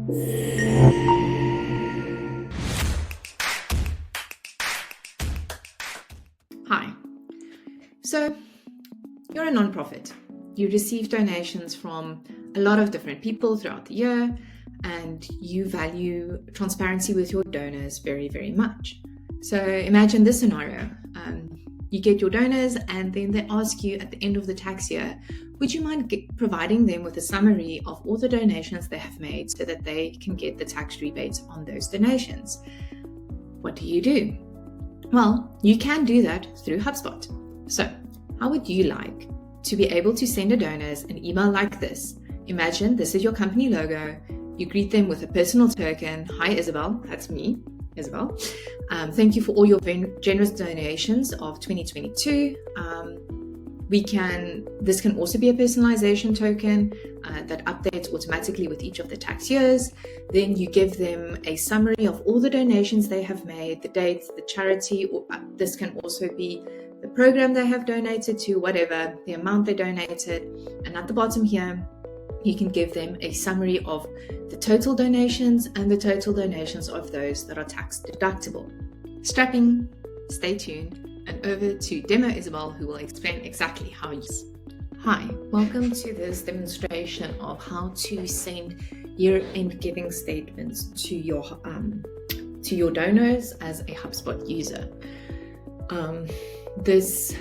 Hi. So, you're a nonprofit. You receive donations from a lot of different people throughout the year, and you value transparency with your donors very, very much. So imagine this scenario. You get your donors and then they ask you at the end of the tax year, would you mind providing them with a summary of all the donations they have made so that they can get the tax rebates on those donations? What do? Well, you can do that through HubSpot. So how would you like to be able to send your donors an email like this? Imagine this is your company logo. You greet them with a personal token. Hi, Isabel. That's me, Isabel. Thank you for all your generous donations of 2022. This can also be a personalization token that updates automatically with each of the tax years. Then you give them a summary of all the donations they have made, the dates, the charity, or this can also be the program they have donated to, whatever, the amount they donated. And at the bottom here, you can give them a summary of the total donations and the total donations of those that are tax deductible. Strapping, stay tuned, and over to Demo Isabel, who will explain exactly how you use. Hi, welcome to this demonstration of how to send year-end giving statements to your donors as a HubSpot user. This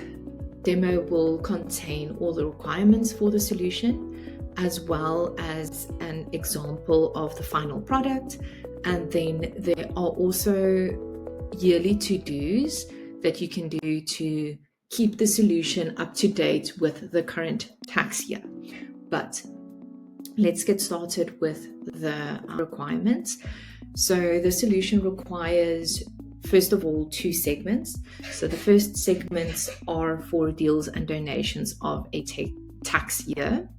demo will contain all the requirements for the solution, as well as an example of the final product. And then there are also yearly to-dos that you can do to keep the solution up to date with the current tax year. But let's get started with the requirements. So the solution requires, first of all, 2 segments. So the first segments are for deals and donations of a tax year.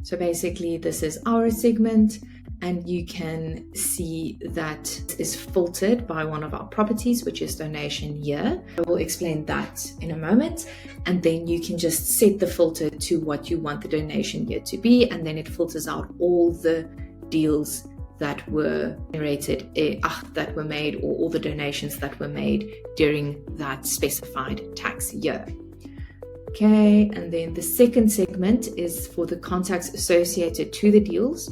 So basically, this is our segment, and you can see that is filtered by one of our properties, which is donation year. I will explain that in a moment. And then you can just set the filter to what you want the donation year to be, and then it filters out all the deals that were generated, that were made, or all the donations that were made during that specified tax year. Okay, and then the second segment is for the contacts associated to the deals.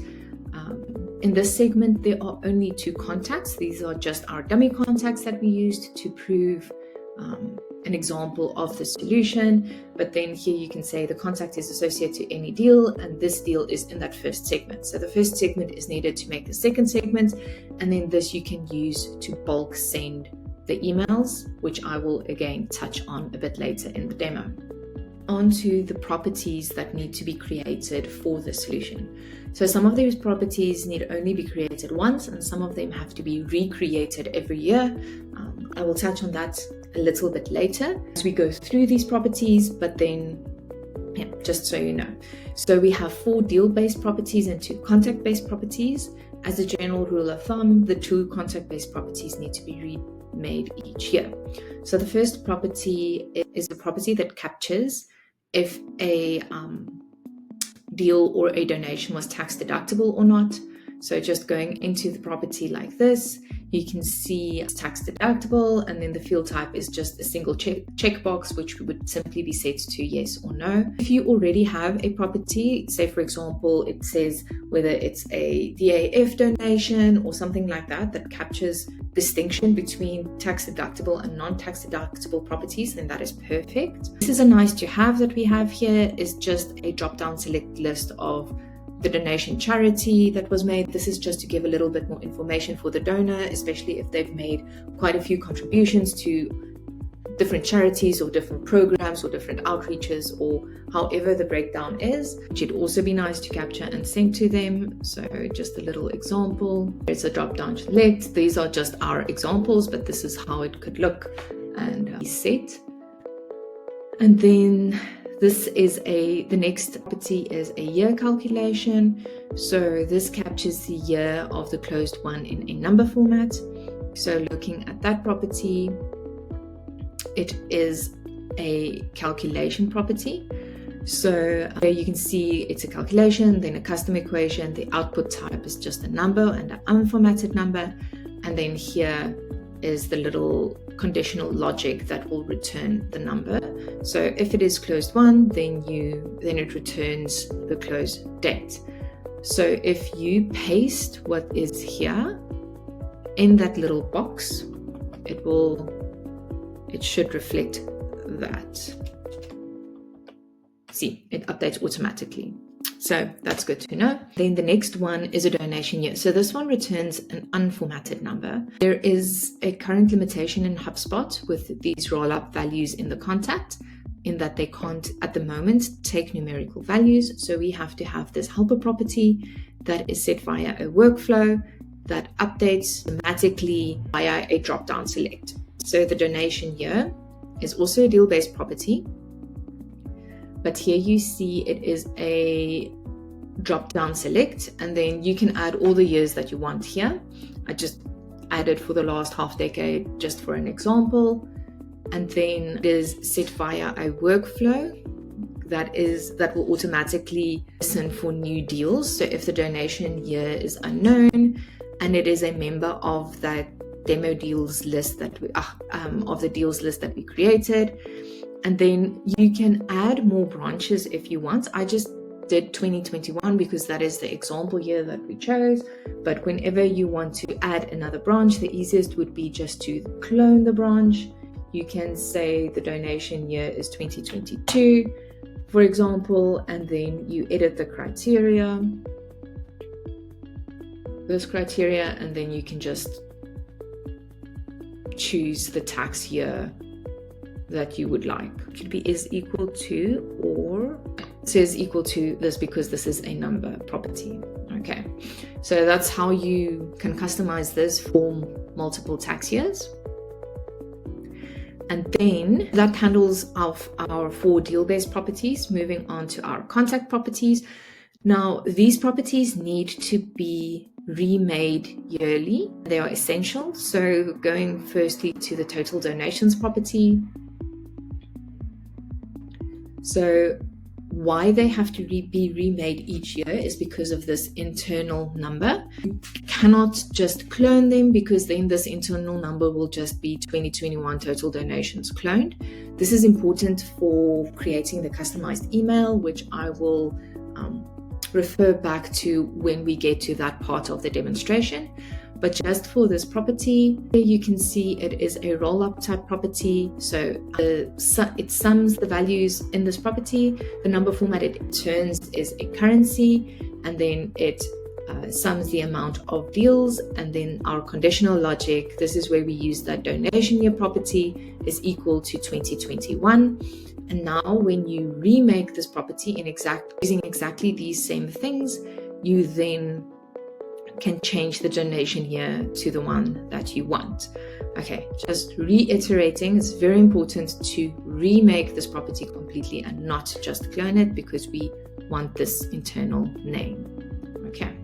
In this segment, there are only 2 contacts. These are just our dummy contacts that we used to prove an example of the solution. But then here you can say the contact is associated to any deal, and this deal is in that first segment. So the first segment is needed to make the second segment, and then this you can use to bulk send the emails, which I will again touch on a bit later in the demo. Onto the properties that need to be created for the solution. So some of these properties need only be created once, and some of them have to be recreated every year. I will touch on that a little bit later as we go through these properties, but then, just so you know. So we have 4 deal-based properties and 2 contact-based properties. As a general rule of thumb, the 2 contact-based properties need to be remade each year. So the first property is a property that captures if a deal or a donation was tax deductible or not. So just going into the property like this, you can see it's tax deductible, and then the field type is just a single checkbox, which would simply be set to yes or no. If you already have a property, say for example, it says whether it's a DAF donation or something like that, that captures distinction between tax deductible and non-tax deductible properties, then that is perfect. This is a nice to have that we have here, is just a drop-down select list of the donation charity that was made. This is just to give a little bit more information for the donor, especially if they've made quite a few contributions to different charities or different programs or different outreaches, or however the breakdown is, which would also be nice to capture and send to them. So just a little example. It's a drop-down select. These are just our examples, but this is how it could look and be set. And then the next property is a year calculation. So this captures the year of the closed one in a number format. So looking at that property, it is a calculation property. So here you can see it's a calculation, then a custom equation. The output type is just a number and an unformatted number. And then here is the little conditional logic that will return the number. So if it is closed one, then it returns the close date. So if you paste what is here in that little box, it should reflect that. See, it updates automatically. So that's good to know. Then the next one is a donation year. So this one returns an unformatted number. There is a current limitation in HubSpot with these roll-up values in the contact, in that they can't at the moment take numerical values. So we have to have this helper property that is set via a workflow that updates automatically via a drop-down select. So the donation year is also a deal-based property. But here you see it is a drop-down select, and then you can add all the years that you want here. I just added for the last half decade just for an example. And then it is set via a workflow that will automatically listen for new deals. So if the donation year is unknown and it is a member of that demo deals list that of the deals list that we created. And then you can add more branches if you want. I just did 2021 because that is the example year that we chose. But whenever you want to add another branch, the easiest would be just to clone the branch. You can say the donation year is 2022, for example, and then you edit the criteria, this criteria, and then you can just choose the tax year that you would like. It could be is equal to, or says equal to this because this is a number property. Okay, so that's how you can customize this for multiple tax years. And then that handles our 4 deal-based properties. Moving on to our contact properties. Now, these properties need to be remade yearly. They are essential. So going firstly to the total donations property. So why they have to be remade each year is because of this internal number. You cannot just clone them because then this internal number will just be 2021 total donations cloned. This is important for creating the customized email, which I will refer back to when we get to that part of the demonstration. But just for this property, here you can see it is a roll-up type property. So it sums the values in this property. The number format it returns is a currency, and then it sums the amount of deals. And then our conditional logic, this is where we use that donation year property, is equal to 2021. And now when you remake this property using exactly these same things, you then can change the donation year to the one that you want. Okay, just reiterating, it's very important to remake this property completely and not just clone it because we want this internal name. Okay.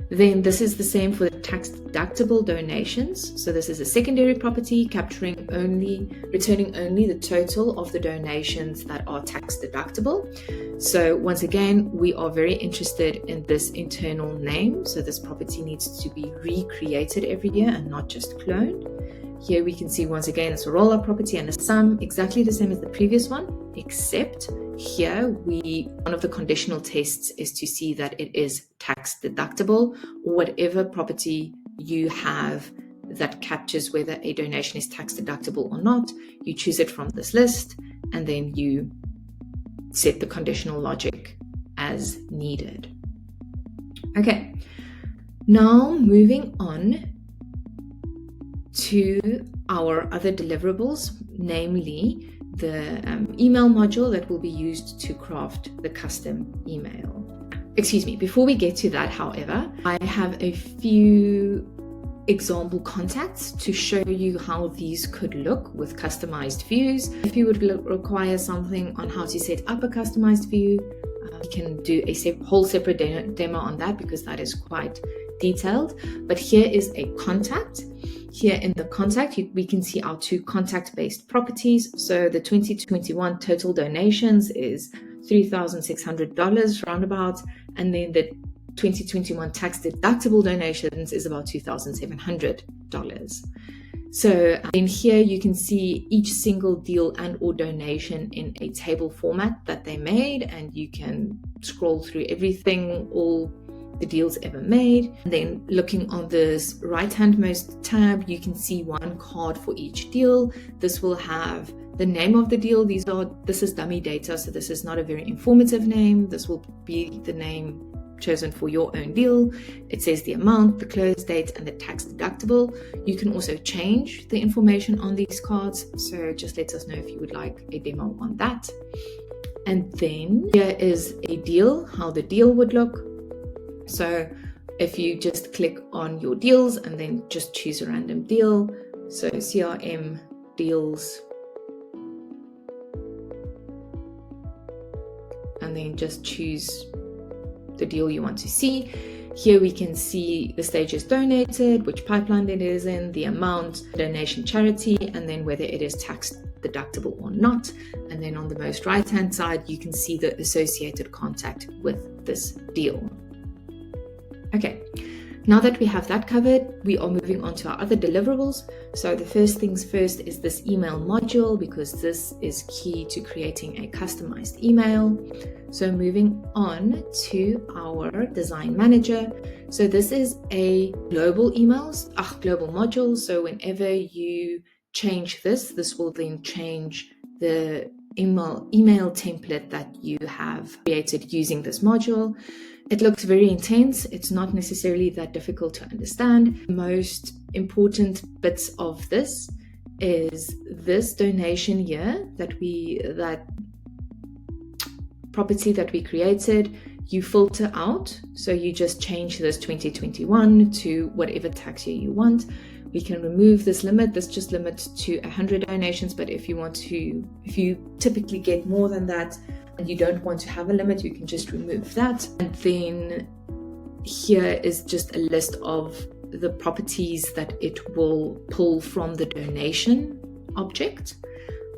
Then this is the same for the tax-deductible donations. So this is a secondary property returning only the total of the donations that are tax-deductible. So once again, we are very interested in this internal name. So this property needs to be recreated every year and not just cloned. Here we can see once again it's a roll-up property and a sum, exactly the same as the previous one, except here one of the conditional tests is to see that it is tax deductible, or whatever property you have that captures whether a donation is tax deductible or not. You choose it from this list and then you set the conditional logic as needed. Okay, now moving on to our other deliverables, namely the email module that will be used to craft the custom email. Excuse me, before we get to that, however, I have a few example contacts to show you how these could look with customized views. If you would require something on how to set up a customized view, you can do a whole separate demo on that because that is quite detailed. But here is a contact. Here in the contact, we can see our two contact-based properties. So the 2021 total donations is $3,600 roundabout, and then the 2021 tax-deductible donations is about $2,700. So in here you can see each single deal and or donation in a table format that they made, and you can scroll through everything, all the deals ever made. And then looking on this right handmost tab, you can see one card for each deal. This will have the name of the deal. This is dummy data, so this is not a very informative name. This will be the name chosen for your own deal. It says the amount, the close date, and the tax deductible. You can also change the information on these cards, so just let us know if you would like a demo on that. And then here is a deal, how the deal would look. So if you just click on your deals and then just choose a random deal, so CRM deals, and then just choose the deal you want to see. Here we can see the stages donated, which pipeline it is in, the amount, donation charity, and then whether it is tax deductible or not. And then on the most right hand side, you can see the associated contact with this deal. Okay, now that we have that covered, we are moving on to our other deliverables. So the first things first is this email module, because this is key to creating a customized email. So moving on to our design manager. So this is a global module. So whenever you change this will then change the email template that you have created using this module. It looks very intense. It's not necessarily that difficult to understand. The most important bits of this is this donation here, that property that we created, you filter out. So you just change this 2021 to whatever tax year you want. We can remove this limit. This just limits to 100 donations, but if you typically get more than that and you don't want to have a limit, you can just remove that. And then here is just a list of the properties that it will pull from the donation object.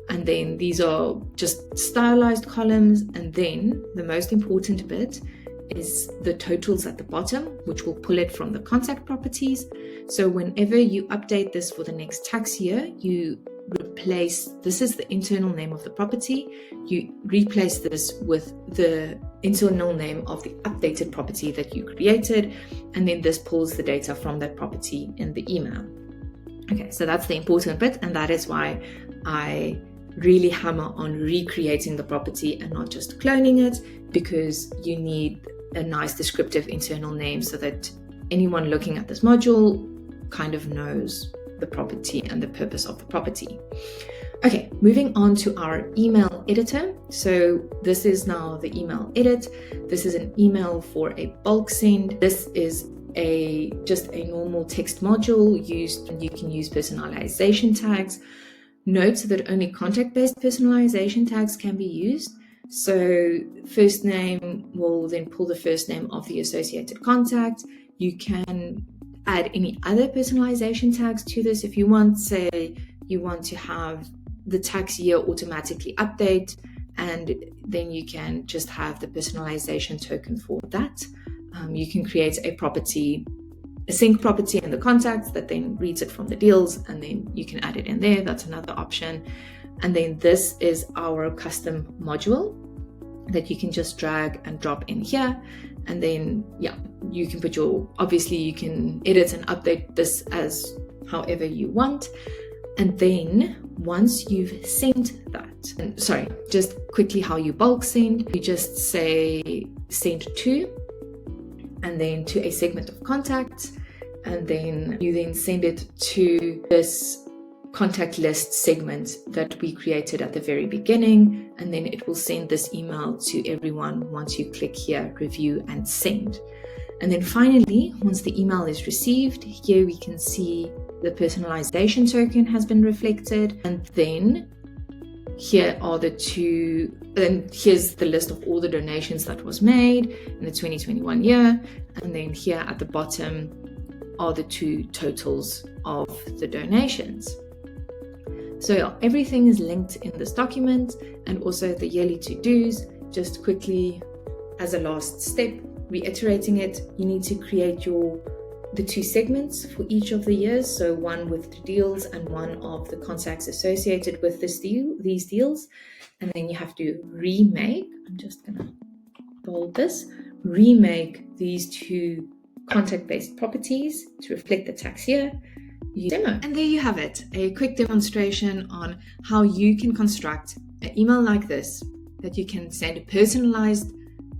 And then these are just stylized columns. And then the most important bit is the totals at the bottom, which will pull it from the contact properties. So whenever you update this for the next tax year, you replace, this is the internal name of the property, you replace this with the internal name of the updated property that you created, and then this pulls the data from that property in the email. Okay, so that's the important bit, and that is why I really hammer on recreating the property and not just cloning it, because you need a nice descriptive internal name so that anyone looking at this module kind of knows the property and the purpose of the property. Okay, moving on to our email editor. So this is now the email edit. This is an email for a bulk send. This is just a normal text module you can use personalization tags. Note that only contact-based personalization tags can be used. So first name will then pull the first name of the associated contact. You can add any other personalization tags to this if you want. Say you want to have the tax year automatically update, and then you can just have the personalization token for that. You can create a sync property in the contacts that then reads it from the deals, and then you can add it in there. That's another option. And then this is our custom module that you can just drag and drop in here. And then, you can obviously you can edit and update this as however you want. And then once you've sent that, just quickly how you bulk send, you just say send to, and then to a segment of contacts, and then you then send it to this contact list segment that we created at the very beginning, and then it will send this email to everyone once you click here, review and send. And then finally, once the email is received, here we can see the personalization token has been reflected, and then here are here's the list of all the donations that was made in the 2021 year, and then here at the bottom are the two totals of the donations. So yeah, everything is linked in this document, and also the yearly to-dos. Just quickly, as a last step, reiterating it, you need to create the two segments for each of the years. So one with the deals and one of the contacts associated with these deals. And then you have to remake, I'm just gonna bold this, remake these two contact-based properties to reflect the tax year. Demo. And there you have it, a quick demonstration on how you can construct an email like this, that you can send personalized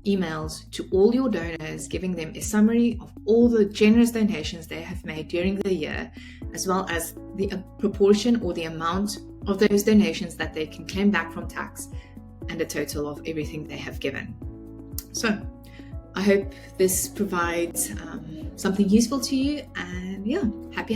emails to all your donors, giving them a summary of all the generous donations they have made during the year, as well as the proportion or the amount of those donations that they can claim back from tax, and a total of everything they have given. So I hope this provides something useful to you, and yeah, happy